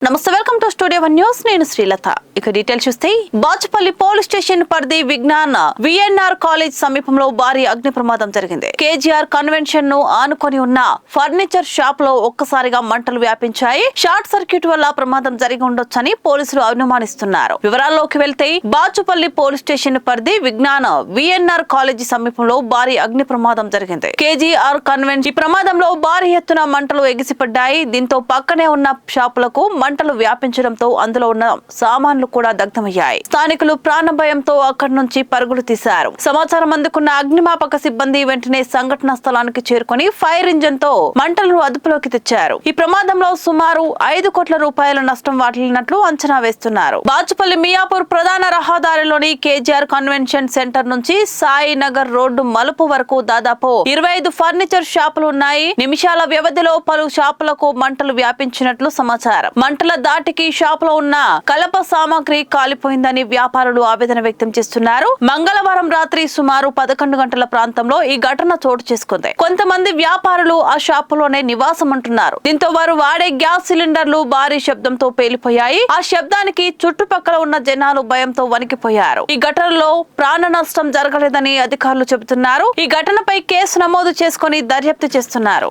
నమస్తే, welcome to studio one news. నేను శ్రీలత. ఇక డీటెయిల్స్ చూస్తే బాచుపల్లి పోలీస్ స్టేషన్ పరిధి విజ్ఞాన్ విఎన్ఆర్ కాలేజ్ సమీపంలో భారీ అగ్ని ప్రమాదం జరిగింది. కేజీఆర్ కన్వెన్షన్ ను ఆనుకొని ఉన్న ఫర్నిచర్ షాప్ లో ఒక్కసారిగా మంటలు వ్యాపించాయి. షార్ట్ సర్క్యూట్ వల్ల ప్రమాదం జరిగి ఉండొచ్చని పోలీసులు అనుమానిస్తున్నారు. వివరాల్లోకి వెళ్తే బాచుపల్లి పోలీస్ స్టేషన్ పరిధి విజ్ఞాన్ విఎన్ఆర్ కాలేజీ సమీపంలో భారీ అగ్ని ప్రమాదం జరిగింది. కేజీఆర్ కన్వెన్షన్ ఈ ప్రమాదంలో భారీ ఎత్తున మంటలు ఎగిసిపడ్డాయి. దీంతో పక్కనే ఉన్న షాపులకు మంటలు వ్యాపించడంతో అందులో ఉన్న సామాన్లు కూడా దగ్ధమయ్యాయి. స్థానికులు ప్రాణ భయంతో అక్కడి నుంచి పరుగులు తీశారు. సమాచారం అందుకున్న అగ్నిమాపక సిబ్బంది వెంటనే సంఘటనా స్థలానికి చేరుకుని ఫైర్ ఇంజన్ తో మంటలను అదుపులోకి తెచ్చారు. ఈ ప్రమాదంలో సుమారు 5 కోట్ల రూపాయల నష్టం వాటిల్లినట్లు అంచనా వేస్తున్నారు. బాచుపల్లి మియాపూర్ ప్రధాన రహదారిలోని కేజీఆర్ కన్వెన్షన్ సెంటర్ నుంచి సాయి నగర్ రోడ్డు మలుపు వరకు దాదాపు 25 ఫర్నిచర్ షాపులు ఉన్నాయి. నిమిషాల వ్యవధిలో పలు షాపులకు మంటలు వ్యాపించినట్లు సమాచారం. మంటల దాటికి షాపులో ఉన్న కలప సామాగ్రి కాలిపోయిందని వ్యాపారులు ఆవేదన వ్యక్తం చేస్తున్నారు. మంగళవారం రాత్రి సుమారు 11 గంటల ప్రాంతంలో ఈ ఘటన చోటు చేసుకుంది. కొంతమంది వ్యాపారులు ఆ షాపులోనే నివాసం ఉంటున్నారు. దీంతో వారు వాడే గ్యాస్ సిలిండర్లు భారీ శబ్దంతో పేలిపోయాయి. ఆ శబ్దానికి చుట్టుపక్కల ఉన్న జనాలు భయంతో వణికిపోయారు. ఈ ఘటనలో ప్రాణ నష్టం జరగలేదని అధికారులు చెబుతున్నారు. ఈ ఘటనపై కేసు నమోదు చేసుకుని దర్యాప్తు చేస్తున్నారు.